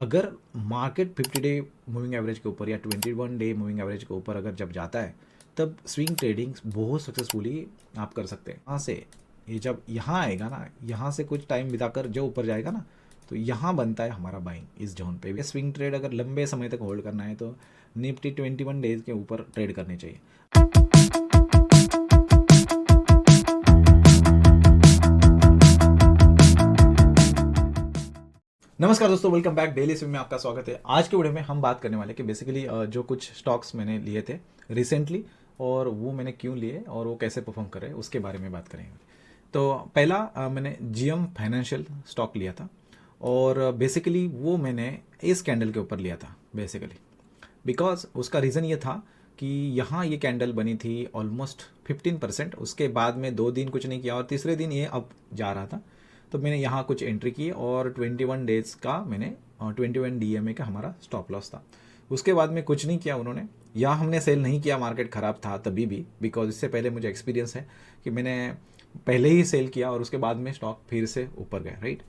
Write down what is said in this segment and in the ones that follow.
अगर market 50 day moving average के ऊपर या 21 डे मूविंग एवरेज के ऊपर अगर जब जाता है तब स्विंग ट्रेडिंग बहुत सक्सेसफुली आप कर सकते हैं। यहाँ से ये जब यहाँ आएगा ना, यहाँ से कुछ टाइम बिताकर जो ऊपर जाएगा ना, तो यहाँ बनता है हमारा बाइंग इस जोन पे। स्विंग ट्रेड अगर लंबे समय तक होल्ड करना है तो निफ्टी 21 डेज के ऊपर ट्रेड करनी चाहिए। नमस्कार दोस्तों, वेलकम बैक। डेली स्विंग में आपका स्वागत है। आज के वीडियो में हम बात करने वाले कि बेसिकली जो कुछ स्टॉक्स मैंने लिए थे रिसेंटली और वो मैंने क्यों लिए और वो कैसे परफॉर्म कर रहे हैं उसके बारे में बात करेंगे। तो पहला मैंने जीएम फाइनेंशियल स्टॉक लिया था और बेसिकली वो मैंने इस कैंडल के ऊपर लिया था बेसिकली बिकॉज उसका रीज़न ये था कि यहाँ ये कैंडल बनी थी ऑलमोस्ट 15%। उसके बाद में 2 दिन कुछ नहीं किया और तीसरे दिन ये अब जा रहा था, तो मैंने यहाँ कुछ एंट्री की और 21 डेज का मैंने 21 डीएमए का हमारा स्टॉप लॉस था। उसके बाद में कुछ नहीं किया उन्होंने, या हमने सेल नहीं किया, मार्केट ख़राब था तभी भी, बिकॉज इससे पहले मुझे एक्सपीरियंस है कि मैंने पहले ही सेल किया और उसके बाद में स्टॉक फिर से ऊपर गया, राइट।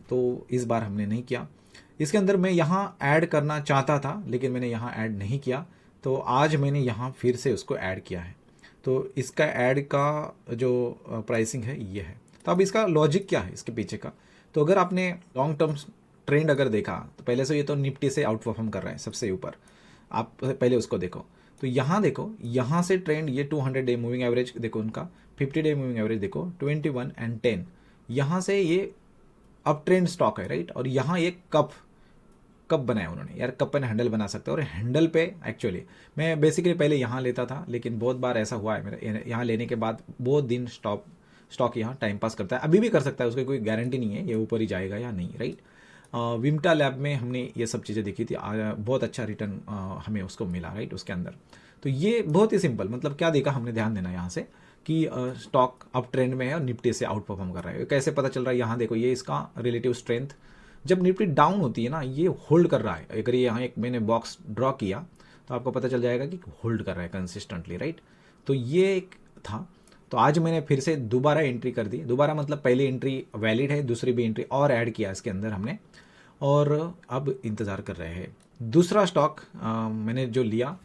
तो इस बार हमने नहीं किया। इसके अंदर मैं यहाँ ऐड करना चाहता था लेकिन मैंने यहाँ ऐड नहीं किया, तो आज मैंने यहाँ फिर से उसको ऐड किया है। तो इसका ऐड का जो प्राइसिंग है ये है। तो अब इसका लॉजिक क्या है इसके पीछे का, तो अगर आपने लॉन्ग टर्म ट्रेंड अगर देखा तो पहले से ये तो निफ्टी से आउट परफॉर्म कर रहा है सबसे ऊपर, आप पहले उसको देखो। तो यहाँ देखो, यहाँ से ट्रेंड ये 200 डे मूविंग एवरेज देखो, उनका 50 डे मूविंग एवरेज देखो 21 एंड 10, यहाँ से ये अप ट्रेंड स्टॉक है, राइट। और यहाँ एक कप बनाया उन्होंने, यार कप एंड हैंडल बना सकते हैं। और हैंडल पे एक्चुअली मैं बेसिकली पहले यहाँ लेता था लेकिन बहुत बार ऐसा हुआ है मेरा, यहाँ लेने के बाद बहुत दिन स्टॉक यहाँ टाइम पास करता है। अभी भी कर सकता है, उसकी कोई गारंटी नहीं है ये ऊपर ही जाएगा या नहीं, राइट। विम्टा लैब में हमने ये सब चीज़ें देखी थी, बहुत अच्छा रिटर्न हमें उसको मिला, राइट, उसके अंदर। तो ये बहुत ही सिंपल, मतलब क्या देखा हमने, ध्यान देना यहाँ से कि स्टॉक अप ट्रेंड में है और निफ्टी से आउट परफॉर्म कर रहा है। कैसे पता चल रहा है, यहाँ देखो, ये इसका रिलेटिव स्ट्रेंथ। जब निफ्टी डाउन होती है ना, ये होल्ड कर रहा है। अगर ये यहाँ एक मैंने बॉक्स ड्रॉ किया तो आपको पता चल जाएगा कि होल्ड कर रहा है कंसिस्टेंटली, राइट। तो ये एक था। तो आज मैंने फिर से दोबारा एंट्री कर दी, दोबारा मतलब पहली एंट्री वैलिड है, दूसरी भी एंट्री और ऐड किया इसके अंदर हमने, और अब इंतज़ार कर रहे हैं। दूसरा स्टॉक मैंने जो लिया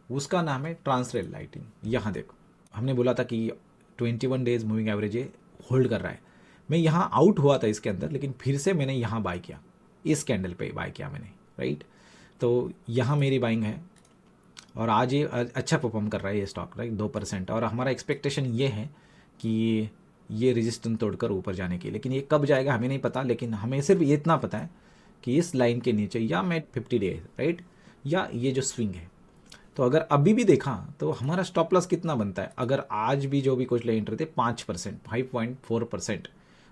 उसका नाम है ट्रांसरेल लाइटिंग। यहाँ देखो, हमने बोला था कि 21 डेज मूविंग एवरेज ये होल्ड कर रहा है। मैं यहाँ आउट हुआ था इसके अंदर, लेकिन फिर से मैंने यहाँ बाय किया, इस कैंडल पे बाय किया मैंने, राइट। तो यहाँ मेरी बाइंग है और आज ये अच्छा परफॉर्म कर रहा है ये स्टॉक, राइट, 2%। और हमारा एक्सपेक्टेशन ये है कि ये रेजिस्टेंस तोड़कर ऊपर जाने की, लेकिन ये कब जाएगा हमें नहीं पता। लेकिन हमें सिर्फ ये इतना पता है कि इस लाइन के नीचे या मैं 50 डे, राइट, या ये जो स्विंग है। तो अगर अभी भी देखा तो हमारा स्टॉप लॉस कितना बनता है, अगर आज भी जो भी कुछ ले एंटर थे 5%, 5.4%,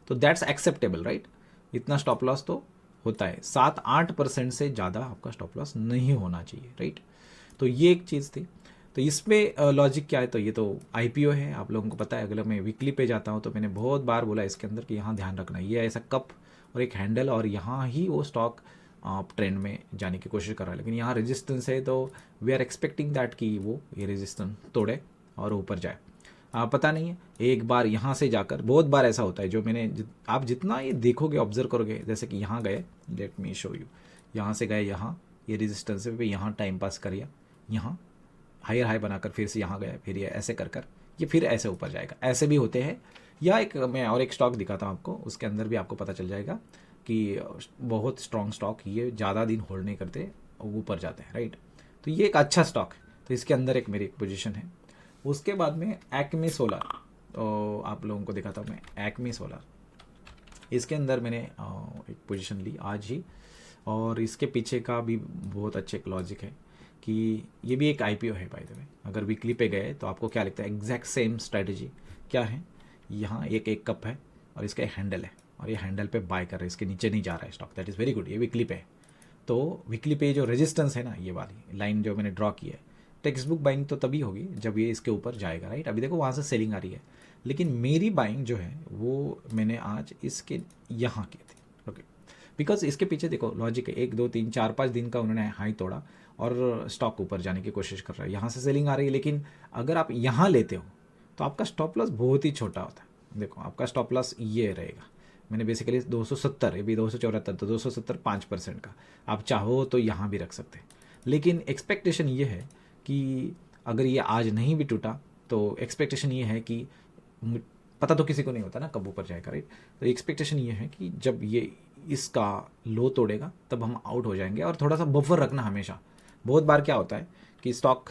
तो दैट्स एक्सेप्टेबल, राइट। इतना स्टॉप लॉस तो होता है, 7-8% से ज़्यादा आपका स्टॉप लॉस नहीं होना चाहिए, राइट। तो ये एक चीज़ थी। तो इसमें लॉजिक क्या है, तो ये तो आईपीओ है, आप लोगों को पता है। अगर मैं वीकली पे जाता हूँ तो मैंने बहुत बार बोला इसके अंदर कि यहाँ ध्यान रखना, ये ऐसा कप और एक हैंडल, और यहाँ ही वो स्टॉक ट्रेंड में जाने की कोशिश कर रहा है। लेकिन यहाँ रेजिस्टेंस है, तो वी आर एक्सपेक्टिंग दैट कि वो ये रेजिस्टेंस तोड़े और ऊपर जाए। पता नहीं है, एक बार यहाँ से जाकर, बहुत बार ऐसा होता है जो मैंने आप जितना ये देखोगे, ऑब्जर्व करोगे, जैसे कि यहाँ गए, लेट मी शो यू, यहाँ से गए, यहाँ ये रेजिस्टेंस पे यहाँ टाइम पास करिए, यहाँ हायर हाई बनाकर फिर से यहाँ गया, फिर ये ऐसे कर ये फिर ऐसे ऊपर जाएगा। ऐसे भी होते हैं। या एक मैं और एक स्टॉक दिखाता हूँ आपको, उसके अंदर भी आपको पता चल जाएगा कि बहुत स्ट्रॉन्ग स्टॉक, ये ज़्यादा दिन होल्ड नहीं करते, ऊपर जाते हैं, राइट। तो ये एक अच्छा स्टॉक है, तो इसके अंदर एक मेरी पोजीशन है। उसके बाद में एक्मे सोलर, तो आप लोगों को दिखाता हूँ मैं एक्मे सोलर। इसके अंदर मैंने एक पोजीशन ली आज ही, और इसके पीछे का भी बहुत अच्छे एक लॉजिक है कि ये भी एक आईपीओ है बाय द वे। अगर वीकली पे गए तो आपको क्या लगता है, एग्जैक्ट सेम स्ट्रेटजी क्या है। यहाँ एक कप है और इसका हैंडल है, और ये हैंडल पे बाय कर रहे हैं, इसके नीचे नहीं जा रहा है stock, that is very good. ये वीकली पे है, तो वीकली पे जो रेजिस्टेंस है ना, ये वाली लाइन जो मैंने ड्रॉ की है, टेक्स्ट बुक बाइंग तो तभी होगी जब ये इसके ऊपर जाएगा, राइट। अभी देखो वहाँ से सेलिंग आ रही है, लेकिन मेरी बाइंग जो है वो मैंने आज इसके यहाँ की थी, ओके। बिकॉज इसके पीछे देखो लॉजिक है, 1 2 3 4 5 दिन का उन्होंने हाई तोड़ा और स्टॉक ऊपर जाने की कोशिश कर रहा है, यहाँ से सेलिंग आ रही है। लेकिन अगर आप यहाँ लेते हो तो आपका स्टॉप लॉस बहुत ही छोटा होता है। देखो आपका स्टॉप लॉस ये रहेगा, मैंने बेसिकली 270, ये भी 274, तो 270 5% का, आप चाहो तो यहाँ भी रख सकते हैं। लेकिन एक्सपेक्टेशन ये है कि अगर ये आज नहीं भी टूटा तो एक्सपेक्टेशन ये है कि पता तो किसी को नहीं होता ना कब ऊपर जाएगा, राइट। तो एक्सपेक्टेशन ये है कि जब ये इसका लो तोड़ेगा तब हम आउट हो जाएंगे। और थोड़ा सा बफर रखना हमेशा। बहुत बार क्या होता है कि स्टॉक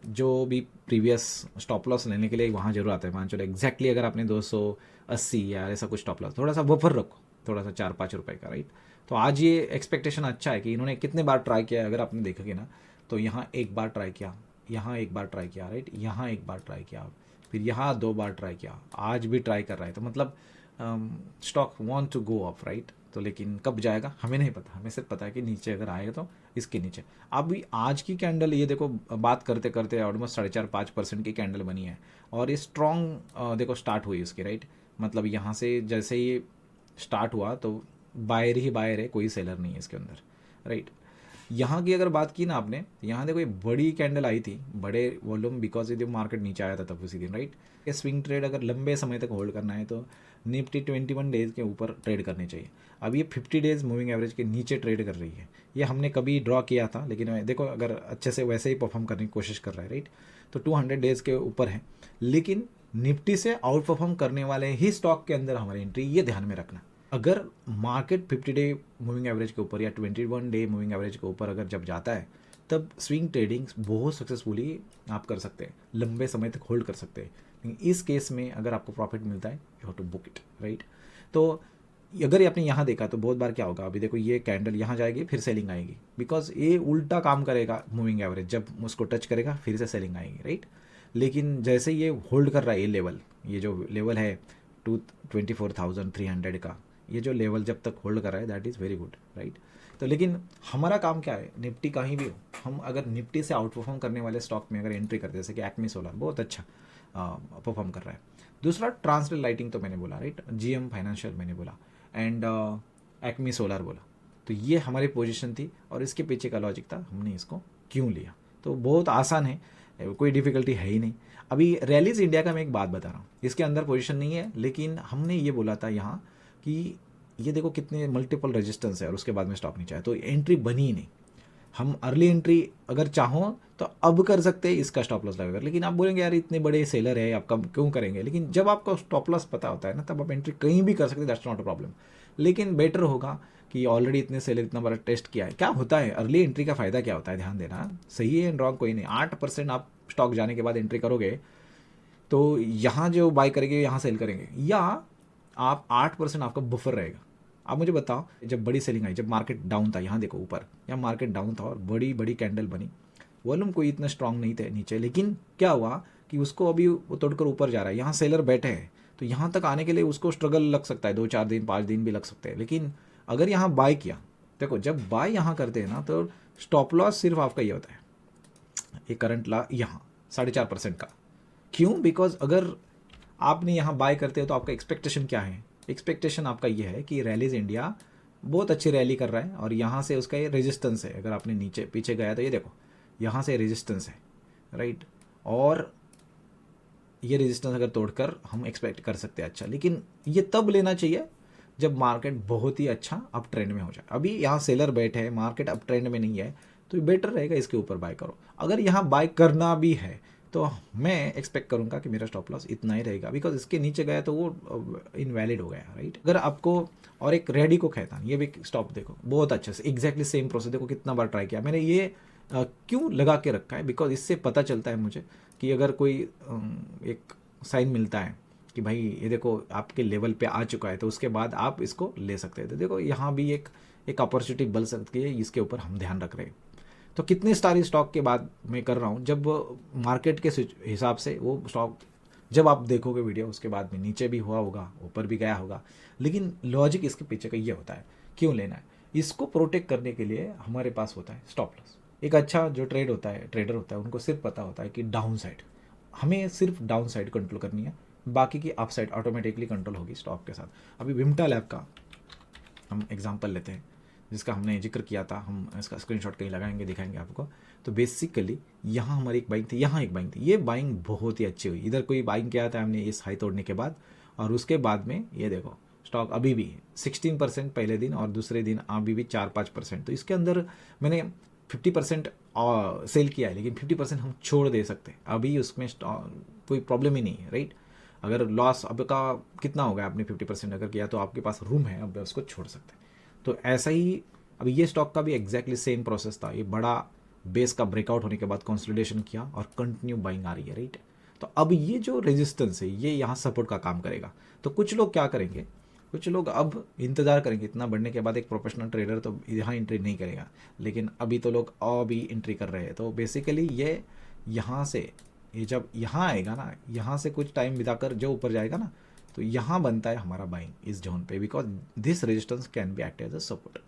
जो भी प्रीवियस स्टॉप लॉस लेने के लिए वहाँ जरूर आता है, मान चलो एग्जैक्टली अगर आपने 280 या ऐसा कुछ स्टॉप लॉस, थोड़ा सा बफर रखो, थोड़ा सा 4-5 रुपये का, राइट। तो आज ये एक्सपेक्टेशन अच्छा है कि इन्होंने कितने बार ट्राई किया है, अगर आपने देखोगे ना तो यहाँ एक बार ट्राई किया, यहाँ एक बार ट्राई किया, राइट, यहाँ एक बार ट्राई किया, फिर यहाँ 2 बार ट्राई किया, आज भी ट्राई कर रहा है। तो मतलब stock want to go up, right. तो लेकिन कब जाएगा हमें नहीं पता, हमें सिर्फ पता है कि नीचे अगर आएगा तो इसके नीचे। अभी आज की कैंडल ये देखो, बात करते करते ऑलमोस्ट 4.5-5% की कैंडल बनी है और ये स्ट्रॉन्ग देखो स्टार्ट हुई इसकी, राइट। मतलब यहाँ से जैसे ये स्टार्ट हुआ तो बायर ही बायर है, कोई सेलर नहीं है इसके अंदर, राइट। यहाँ की अगर बात की ना आपने, यहाँ देखो ये बड़ी कैंडल आई थी, बड़े वॉल्यूम, बिकॉज ये मार्केट नीचे आया था तब उसी दिन, राइट। ये स्विंग ट्रेड अगर लंबे समय तक होल्ड करना है तो निफ्टी 21 डेज़ के ऊपर ट्रेड करनी चाहिए। अब ये 50 डेज़ मूविंग एवरेज के नीचे ट्रेड कर रही है। ये हमने कभी ड्रॉ किया था, लेकिन देखो अगर अच्छे से वैसे ही परफॉर्म करने की कोशिश कर रहा है, राइट। तो 200 डेज़ के ऊपर है, लेकिन निफ्टी से आउट परफॉर्म करने वाले ही स्टॉक के अंदर हमारी एंट्री, ये ध्यान में रखना। अगर मार्केट 50 डे मूविंग एवरेज के ऊपर या 21 डे मूविंग एवरेज के ऊपर अगर जब जाता है तब स्विंग ट्रेडिंग बहुत सक्सेसफुली आप कर सकते हैं, लंबे समय तक होल्ड कर सकते हैं। लेकिन इस केस में अगर आपको प्रॉफिट मिलता है you have to book it, right. तो अगर आपने यहाँ देखा तो बहुत बार क्या होगा, अभी देखो ये कैंडल यहाँ जाएगी फिर सेलिंग आएगी, बिकॉज ये उल्टा काम करेगा मूविंग एवरेज, जब उसको टच करेगा फिर से सेलिंग आएगी, राइट। लेकिन जैसे ये होल्ड कर रहा है ये लेवल, ये जो लेवल है 24,300 का, ये जो लेवल जब तक होल्ड कर रहा है that is very good, right. तो लेकिन हमारा काम क्या है, निफ्टी कहीं भी हो, हम अगर निफ्टी से आउट परफॉर्म करने वाले स्टॉक में अगर एंट्री करते हैं, जैसे कि एक्मी सोलर बहुत अच्छा परफॉर्म कर रहा है। दूसरा ट्रांसलेट लाइटिंग तो मैंने बोला, राइट, जीएम फाइनेंशियल मैंने बोला, एंड एक्मी सोलर बोला। तो ये हमारी पोजीशन थी और इसके पीछे का लॉजिक था हमने इसको क्यों लिया। तो बहुत आसान है, कोई डिफिकल्टी है ही नहीं। अभी रैलीज इंडिया का मैं एक बात बता रहा हूँ, इसके अंदर पोजीशन नहीं है, लेकिन हमने ये बोला था यहाँ कि ये देखो कितने मल्टीपल रेजिस्टेंस है और उसके बाद में स्टॉप नीचे आया, तो एंट्री बनी ही नहीं। हम अर्ली एंट्री अगर चाहो तो अब कर सकते हैं इसका स्टॉप लॉस लगाकर, लेकिन आप बोलेंगे यार इतने बड़े सेलर है आप कब क्यों करेंगे। लेकिन जब आपका स्टॉप लॉस पता होता है ना तब आप एंट्री कहीं भी कर सकते हैं, दैट्स नॉट अ प्रॉब्लम। लेकिन बेटर होगा कि ऑलरेडी इतने सेलर इतना बड़ा टेस्ट किया है। क्या होता है अर्ली एंट्री का फायदा क्या होता है, ध्यान देना, सही है रॉन्ग कोई नहीं। 8% आप स्टॉक जाने के बाद एंट्री करोगे तो यहाँ जो बाय करेंगे यहाँ सेल करेंगे, या आप 8% आपका बफर रहेगा। आप मुझे बताओ, जब बड़ी सेलिंग आई, जब मार्केट डाउन था, यहाँ देखो ऊपर, यहाँ मार्केट डाउन था और बड़ी बड़ी कैंडल बनी, वॉल्यूम कोई इतना स्ट्रांग नहीं थे नीचे, लेकिन क्या हुआ कि उसको अभी वो तोड़कर ऊपर जा रहा है, यहाँ सेलर बैठे हैं, तो यहाँ तक आने के लिए उसको स्ट्रगल लग सकता है, 2-4 दिन 5 दिन भी लग सकते हैं। लेकिन अगर यहाँ बाय किया, देखो जब बाय यहाँ करते हैं ना तो स्टॉप लॉस सिर्फ आपका ये होता है, ये करंट ला यहाँ 4.5% का। क्यों? बिकॉज अगर आपने यहाँ बाय करते हो तो आपका एक्सपेक्टेशन क्या है, एक्सपेक्टेशन आपका ये है कि रैलीज इंडिया बहुत अच्छी रैली कर रहा है और यहाँ से उसका ये रेजिस्टेंस है, अगर आपने नीचे पीछे गया तो ये देखो यहाँ से रेजिस्टेंस है, राइट, और ये रेजिस्टेंस अगर तोड़कर हम एक्सपेक्ट कर सकते हैं अच्छा। लेकिन ये तब लेना चाहिए जब मार्केट बहुत ही अच्छा अप ट्रेंड में हो जाए। अभी यहाँ सेलर बैठे हैं, मार्केट अप ट्रेंड में नहीं है, तो बेटर रहेगा इसके ऊपर बाय करो। अगर यहाँ बाय करना भी है तो मैं एक्सपेक्ट करूंगा कि मेरा स्टॉप लॉस इतना ही रहेगा, बिकॉज इसके नीचे गया तो वो इनवैलिड हो गया, राइट। अगर आपको, और एक रेडी को कहता ये भी स्टॉप देखो बहुत अच्छे से, एग्जैक्टली सेम प्रोसेस, देखो कितना बार ट्राई किया मैंने। ये क्यों लगा के रखा है, बिकॉज इससे पता चलता है मुझे कि अगर कोई एक साइन मिलता है कि भाई ये देखो आपके लेवल पे आ चुका है, तो उसके बाद आप इसको ले सकते हैं। तो देखो यहाँ भी एक अपॉर्चुनिटी बन सकती है, इसके ऊपर हम ध्यान रख रहे हैं। तो कितने सारी स्टॉक के बाद मैं कर रहा हूँ, जब मार्केट के हिसाब से वो स्टॉक, जब आप देखोगे वीडियो उसके बाद में नीचे भी हुआ होगा, ऊपर भी गया होगा, लेकिन लॉजिक इसके पीछे का ये होता है क्यों लेना है। इसको प्रोटेक्ट करने के लिए हमारे पास होता है स्टॉप लॉस। एक अच्छा जो ट्रेडर होता है उनको सिर्फ पता होता है कि डाउन साइड, हमें सिर्फ डाउन साइड कंट्रोल करनी है, बाकी की अप साइड ऑटोमेटिकली कंट्रोल होगी स्टॉक के साथ। अभी विमटा लैब का हम एग्जाम्पल लेते हैं, जिसका हमने जिक्र किया था, हम इसका स्क्रीनशॉट कहीं लगाएंगे दिखाएंगे आपको। तो बेसिकली यहाँ हमारी एक बाइंग थी, यहाँ एक बाइंग थी, ये बाइंग बहुत ही अच्छी हुई। इधर कोई बाइंग किया था हमने इस हाई तोड़ने के बाद, और उसके बाद में ये देखो स्टॉक अभी भी 16% पहले दिन और दूसरे दिन अभी भी 4-5%। तो इसके अंदर मैंने 50% सेल किया है, लेकिन 50% हम छोड़ दे सकते हैं अभी, उसमें कोई प्रॉब्लम ही नहीं है, राइट। अगर लॉस अब का कितना होगा, आपने 50% अगर किया तो आपके पास रूम है, अब उसको छोड़ सकते हैं। तो ऐसा ही अभी ये स्टॉक का भी एग्जैक्टली सेम प्रोसेस था। ये बड़ा बेस का ब्रेकआउट होने के बाद कंसोलिडेशन किया और कंटिन्यू बाइंग आ रही है, राइट। तो अब ये जो रेजिस्टेंस है ये यहाँ सपोर्ट का काम करेगा। तो कुछ लोग क्या करेंगे, कुछ लोग अब इंतजार करेंगे इतना बढ़ने के बाद। एक प्रोफेशनल ट्रेडर तो यहाँ एंट्री नहीं करेगा, लेकिन अभी तो लोग अभी एंट्री कर रहे हैं। तो बेसिकली ये यहाँ से, ये जब यहाँ आएगा ना, यहाँ से कुछ टाइम बिताकर जो ऊपर जाएगा ना, तो यहाँ बनता है हमारा बाइंग इस जोन पे, because this resistance can be act as a support.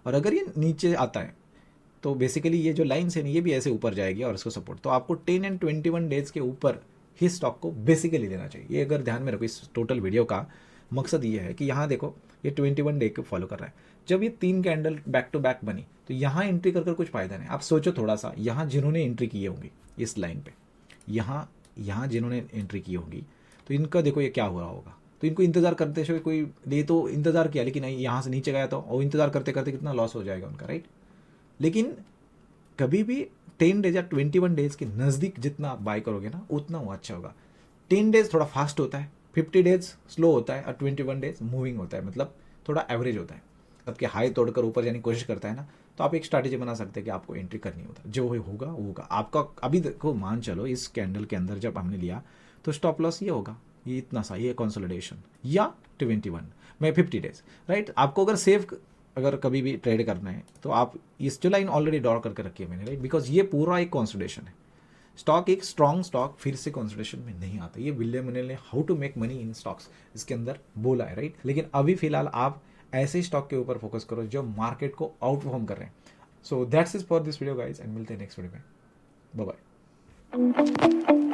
और अगर ये नीचे आता है तो बेसिकली ये जो लाइन्स है ये भी ऐसे ऊपर जाएगी और इसको सपोर्ट। तो आपको 10 एंड 21 डेज के ऊपर ही स्टॉक को बेसिकली लेना चाहिए। ये अगर ध्यान में रखो, इस टोटल वीडियो का मकसद ये है कि यहाँ देखो ये 21 डे को फॉलो कर रहा है। जब ये 3 कैंडल बैक टू बैक बनी तो यहाँ एंट्री कर कुछ फायदा नहीं। आप सोचो थोड़ा सा, यहाँ जिन्होंने एंट्री की होंगी इस लाइन पे, यहाँ जिन्होंने एंट्री की होगी, तो इनका देखो ये क्या हुआ होगा। तो इनको इंतजार करते हुए कोई ये तो इंतजार किया, लेकिन यहाँ से नीचे गया तो और इंतजार करते करते कितना लॉस हो जाएगा उनका, राइट। लेकिन कभी भी 10 डेज या 21 डेज के नज़दीक जितना आप बाय करोगे ना, उतना वो अच्छा होगा। 10 डेज थोड़ा फास्ट होता है, 50 डेज स्लो होता है और 21 डेज मूविंग होता है, मतलब थोड़ा एवरेज होता है। सबके हाई तोड़कर ऊपर जाने की कोशिश करता है ना, तो आप एक स्ट्रैटेजी बना सकते हैं कि आपको एंट्री करनी होता है। जो होगा वो होगा आपका। अभी देखो मान चलो इस कैंडल के अंदर जब हमने लिया तो स्टॉप लॉस ये होगा, ये इतना सा, ये कंसोलिडेशन या 21 में 50 डेज, राइट। आपको अगर सेफ अगर कभी भी ट्रेड करना है तो आप इस जो लाइन ऑलरेडी ड्रॉ करके रखी है मैंने, राइट, बिकॉज ये पूरा एक कंसोलिडेशन है। स्टॉक एक स्ट्रॉन्ग स्टॉक फिर से कंसोलिडेशन में नहीं आता। ये विलियम ओनेल ने how to make money in stocks इसके अंदर बोला है, राइट। लेकिन अभी फिलहाल आप ऐसे स्टॉक के ऊपर फोकस करो जो मार्केट को आउट परफॉर्म कर रहे हैं। So that's is for this video guys, and मिलते हैं नेक्स्ट वीडियो में। Bye bye.